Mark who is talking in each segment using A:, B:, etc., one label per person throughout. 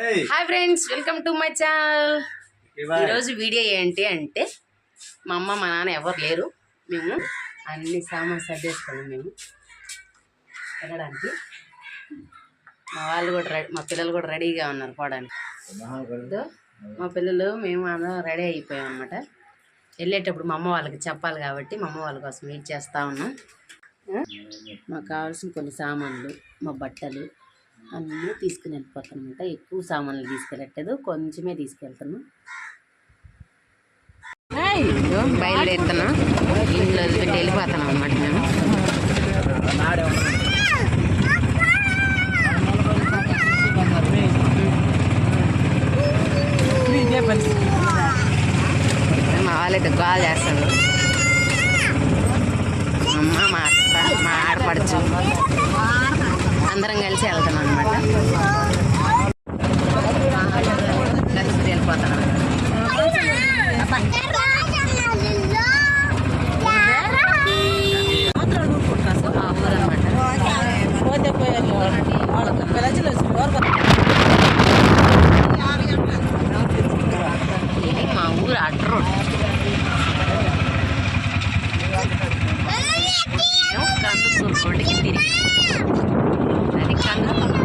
A: Hi friends, welcome to my channel. ఈరోజు video ఏంటి అంటే మా అమ్మ మా నాన్న ఎవరు లేరు. మేము అన్ని సామాన్ సర్దేసుకున్నాం. మేము వెళ్ళడానికి మా వాళ్ళు కూడా మా పిల్లలు కూడా రెడీగా ఉన్నారు పోవడానికి. మా పిల్లలు మేము అందరం రెడీ అయిపోయాం అన్నమాట. వెళ్ళేటప్పుడు మా అమ్మ వాళ్ళకి చెప్పాలి కాబట్టి మా అమ్మ వాళ్ళ కోసం వెయిట్ చేస్తూ ఉన్నాం. మాకు కావాల్సిన కొన్ని సామాన్లు, మా బట్టలు అన్నీ తీసుకుని వెళ్ళిపోతానమాట. ఎక్కువ సామాన్లు తీసుకెళ్ళట్లేదు, కొంచెమే తీసుకెళ్తున్నాం. బయలుదేరుతున్నాం, ఇంట్లో పెట్టి వెళ్ళిపోతున్నాం అన్నమాట. మేము మా వాళ్ళైతే కాల్ చేస్తాను. అమ్మ, మా అత్త, మా ఆడపడుచు అందరం కలిసి వెళ్తున్నాం అనమాట. కలిసి వెళ్ళిపోతున్నాం. ఇది మా ఊరు అడ్డ రోడ్. కందుకూరు రోడ్డుకి తిరిగి అది కందుకూరు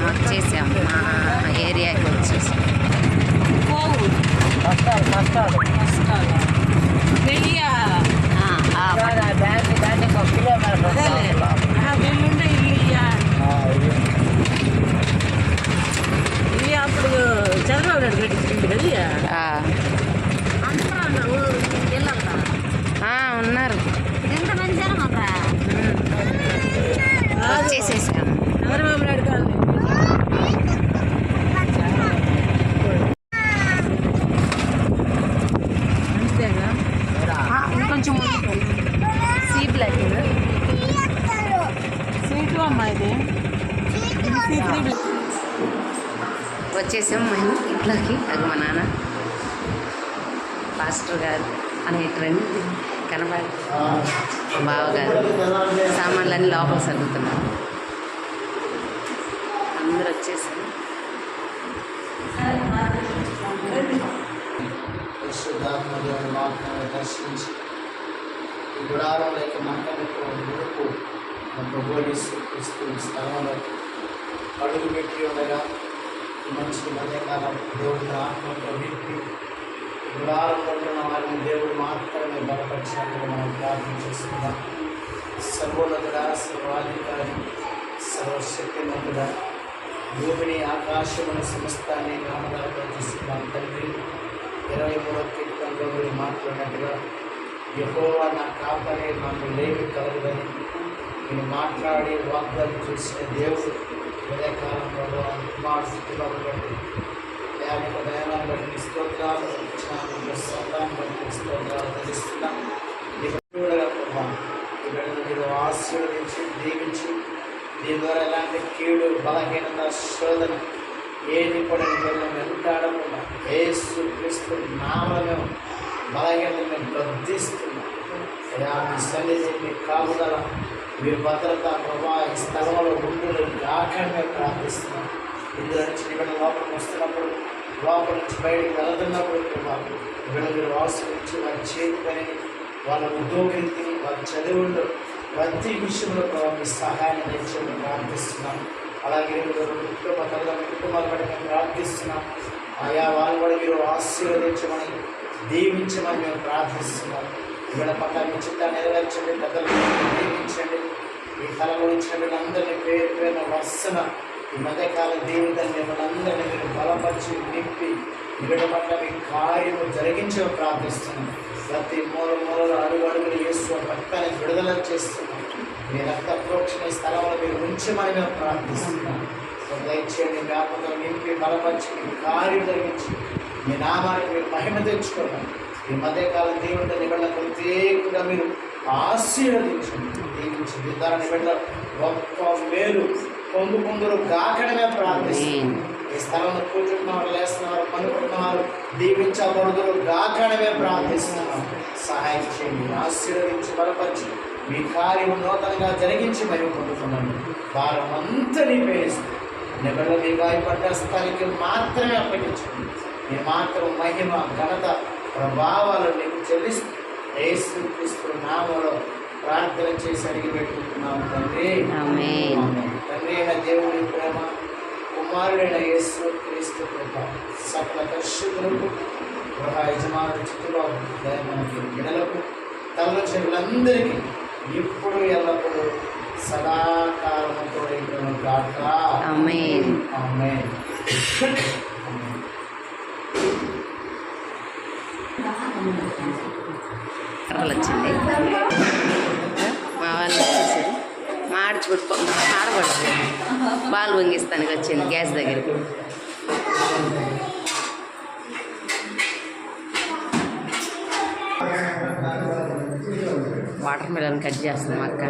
A: వచ్చేసాము. మా ఏరియాకి వచ్చేసాం.
B: అప్పుడు చంద్రబాబు నాయుడు కట్టించింది
A: ఉన్నారు. వచ్చేసేసాము.
B: చంద్రబాబు నాయుడు కాదు.
A: ఇంకొంచెం సీ బ్లాక్
B: సీటు అమ్మా, ఇది
A: వచ్చేసాం మేము ఇంట్లోకి. అది మా నాన్న పాస్టర్ గారు అనేటువంటి కనబడి బావగారు సామాన్లన్నీ లోపల సర్దుతున్నారు. అందరూ వచ్చేసారు.
C: దర్శించి ఈ గుడారంలో మంటలకు ముడుపు క్రీస్తు స్థలంలో అడుగు పెట్టి ఉండగా ఈ మంచి మధ్యకాలం దేవుడిని ఆత్మతో నింపి గుడారంలో ఉన్న వారిని దేవుడు మాత్రమే బలపరిచినట్టుగా మనం ప్రార్థన చేసుకుందాం. సర్వోన్నతుడా, సర్వాధికారి, సర్వశక్తిమంతుడా, భూమిని ఆకాశముని సమస్తాన్ని నామదారుగా తీసుకున్నాం తండ్రి. 23వ కీర్తనలో మీరు మాట్లాడినట్టుగా యెహోవా నా కాపరి, నాకు లేమి కలగదని నేను మాట్లాడి వాగ్దానం చేసిన దేవుడు ఉదయకాలంలో కుమార్ బట్టి యానిక దయాలను బట్టి స్తోత్రాలు, స్వంతాన్ని బట్టి స్తోత్రాలు ధరిస్తున్నాం. ఈ బిడ్డను మీరు ఆశీర్వదించి దీవించి దీని ద్వారా ఎలాంటి కీడు, బలహీనత, శోధన ఏది కూడా మేము వెంటాడకుండా యేసు క్రీస్తు నామములో బలహీనతను మేము గద్దిస్తున్నాం. అయ్యా, మీ సన్నిధి, మీ కాపుదల, మీ భద్రత ప్రభా ఈ స్థలంలో ఉండులు రాకుండా ప్రార్థిస్తున్నాం. ఇందులో నుంచి ఇక్కడ లోపల వస్తున్నప్పుడు, లోపల నుంచి బయటికి వెళుతున్నప్పుడు ప్రభా ఇక్కడ మీరు ఆశ్రయించి వారి చేతి పనిని, వాళ్ళ ఉద్యోగరీతిని, వాళ్ళ చదువుల్లో ప్రతి విషయంలో ప్రభావ మీ సహాయాన్ని తెచ్చి ప్రార్థిస్తున్నాం. అలాగే కుటుంబాల బట్టి మేము ప్రార్థిస్తున్నాం. ఆయా వాళ్ళు కూడా మీరు ఆశీర్వదించమని, దీవించమని మేము ప్రార్థిస్తున్నాం. ఇక్కడ పక్కన మీ చిత్తాన్ని నెరవేర్చండి, పెద్దలు దీవించండి. ఈ కళలో ఇచ్చిన వీళ్ళందరినీ పేరు పేరున వరుసన ఈ మధ్యకాల దేవుదని మిమ్మల్ని అందరినీ మీరు బలపరిచి నింపి ఇక్కడ పట్ల మీ కార్యము జరిగించే ప్రార్థిస్తున్నాం. ప్రతి మూలలో అడుగులు యేసు పక్కన విడుదల చేస్తున్నాం. మీ రక్త ప్రోక్షణ స్థలంలో మీరు ఉంచమని మేము ప్రార్థిస్తున్నాం. దయచేయండి, జ్ఞాపకం నింపి బలపరిచి మీ కార్యం జరిగించి మీ నామానికి మీరు మహిమ తెచ్చుకోవాలి. ఈ మధ్యకాలం దేవుడి నిబంధన ప్రత్యేకంగా మీరు ఆశీర్వదించండి, దీవించండి. దాని బిడ్డ గొప్ప మేలు పొందుకుందరు గాకడమే ప్రార్థిస్తుంది. ఈ స్థలంలో కూర్చుంటున్నవారు, లేస్తున్నవారు, పనుకుంటున్నవారు దీవించబడుదురు గాకడమే ప్రార్థిస్తున్నారు. సహాయం చేయండి, ఆశీర్వదించి బలపరిచి మీ కార్యం నూతనంగా జరిగించి మహిమ పొందుతున్నాను. వారం అంతా నింపేస్తూ నిబంధన మీ గాయపడ్డ స్థానికి మాత్రమే అప్పగించండి. మీ మాత్రం మహిమ ఘనత ప్రభావాలు నీకు చెల్లిస్తూ యేసుక్రీస్తు నామములో ప్రార్థన చేసి అడిగి పెట్టుకుంటున్నాము తండ్రి. తండ్రి అయిన దేవుడి ప్రేమ, కుమారుడైన యేసుక్రీస్తు కృప, సకల పరిశుద్ధులకు, గృహ యజమానుల చిత్తులో మనకి బిడ్డలకు, తల్ల చెవులందరికీ ఇప్పుడు ఎల్లప్పుడూ సదాకాలముతో గాక. ఆమేన్. ఆమేన్.
A: వచ్చింది మా వాళ్ళు వచ్చేసారు. మా ఆడపడుచు పాలు వంగిస్తానికి వచ్చింది గ్యాస్ దగ్గరికి. వాటర్ మిలన్ కట్ చేస్తాం అక్క.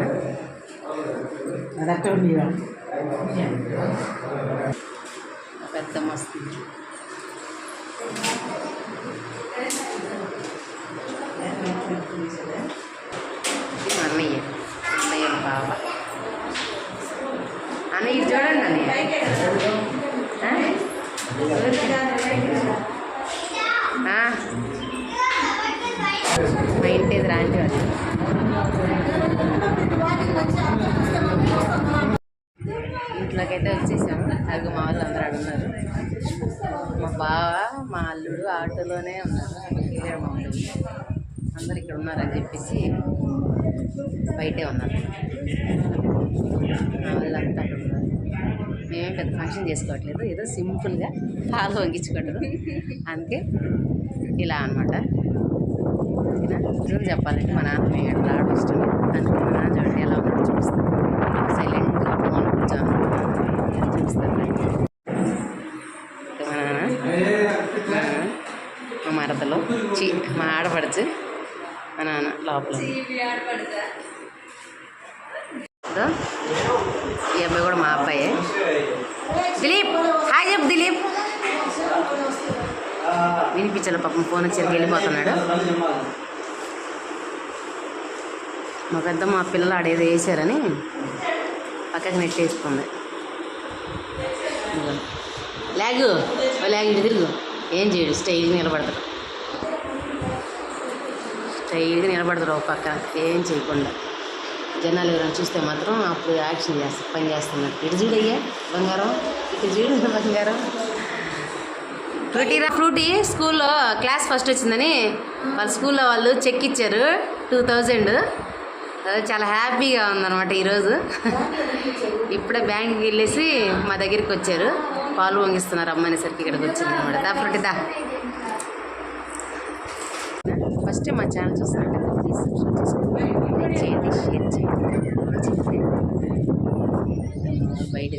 A: పెద్ద మస్తు అన్నయ్య బాబా అన్నయ్య ఇది చూడండి అన్నయ్య. మా ఇంటి ఎదురు ఆంటీ వాళ్ళు. ఇంట్లోకి అయితే వచ్చేసాము. అది మా వాళ్ళు అందరూ అడుగున్నారు. మా బావ, మా అల్లుడు ఆటోలోనే ఉన్నారు. మా అల్లుడు అందరు ఇక్కడ ఉన్నారని చెప్పేసి బయటే ఉన్నారు. మా వాళ్ళంతా అక్కడ ఉన్నారు. మేమేం పెద్ద ఫంక్షన్ చేసుకోవట్లేదు, ఏదో సింపుల్గా పాలు వంగించుకోవటం. అందుకే ఇలా అనమాట. నిజం చెప్పాలంటే మా నాన్న మేము ఎట్లా ఆడడం ఇష్టం. అందుకే మా నాన్న చూడండి ఎలా ఉన్నాడో చూపిస్తాను. సైలెంట్గా ఫోన్ కూర్చొని చూపిస్తాను. మా నాన్న, మా మరదలు, మా ఆడపడుచు, మా నాన్న లోపల. ఈ అబ్బాయి కూడా మా అబ్బాయే. దిలీప్, హాయ్ చెప్పు దిలీప్. వినిపించాలి పాపం, ఫోన్ వచ్చేసరికి వెళ్ళిపోతున్నాడు. మా పెద్ద మా పిల్లలు ఆడేదో వేసారని పక్కకి నెట్టేసుకుంది. లాగు ఇటు తిరుగు. ఏం చేయడు, స్టైల్గా నిలబడతాడు. స్టైల్గా నిలబడతాడు ఒక పక్క, ఏం చేయకుండా. జనాలు ఎవరైనా చూస్తే మాత్రం అప్పుడు యాక్షన్ చేస్తారు, పని చేస్తున్నారు. ఇటు చూడయ్యా బంగారం, ఇటు చూడు బంగారం. ఫ్రూటీ స్కూల్లో క్లాస్ ఫస్ట్ వచ్చిందని వాళ్ళ స్కూల్లో వాళ్ళు చెక్ ఇచ్చారు 2000. చాలా హ్యాపీగా ఉందన్నమాట ఈరోజు. ఇప్పుడే బ్యాంక్కి వెళ్ళేసి మా దగ్గరికి వచ్చారు, పాలు వంగిస్తున్నారు అమ్మనేసరికి ఇక్కడికి వచ్చింది అనమాట. దా ఫ్రూటీ దా. ఫస్ట్ మా ఛానల్ చూస్తాను, ప్లీజ్ సబ్స్క్రైబ్ చేసుకోండి, లైక్ చేయండి, షేర్ చేయండి. బయట